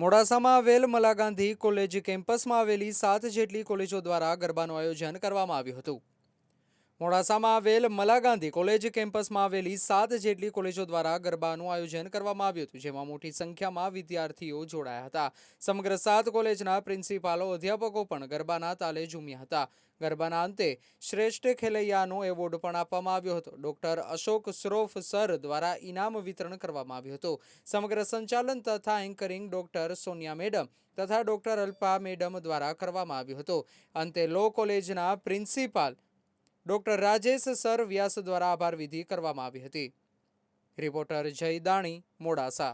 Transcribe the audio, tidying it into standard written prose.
મોડાસામાં આવેલ મલા ગાંધી કોલેજ કેમ્પસમાં આવેલી 7 જેટલી કોલેજો દ્વારા ગરબાનું આયોજન કરવામાં આવ્યું હતું। મોડાસામાં આવેલ મલા ગાંધી કોલેજ કેમ્પસમાં આવેલી 7 જેટલી કોલેજો દ્વારા ગરબાનું આયોજન કરવામાં આવ્યું હતું, જેમાં મોટી સંખ્યામાં વિદ્યાર્થીઓ જોડાયા હતા। સમગ્ર 7 કોલેજના પ્રિન્સિપાલો, અધ્યાપકો પણ ગરબાના તાલે ઝૂમ્યા હતા। ગરબાના અંતે શ્રેષ્ઠ ખેલૈયાનો એવોર્ડ પણ આપવામાં આવ્યો હતો। ડોક્ટર અશોક શ્રોફ સર દ્વારા ઇનામ વિતરણ કરવામાં આવ્યું હતું। સમગ્ર સંચાલન તથા એન્કરિંગ ડોક્ટર સોનિયા મેડમ તથા ડોક્ટર અલ્પા મેડમ દ્વારા કરવામાં આવ્યું હતું। અંતે લો કોલેજના પ્રિન્સિપાલ ડોક્ટર રાજેશ સર વ્યાસ દ્વારા આભાર વિધિ કરવામાં આવી હતી। રિપોર્ટર જય દાણી, મોડાસા।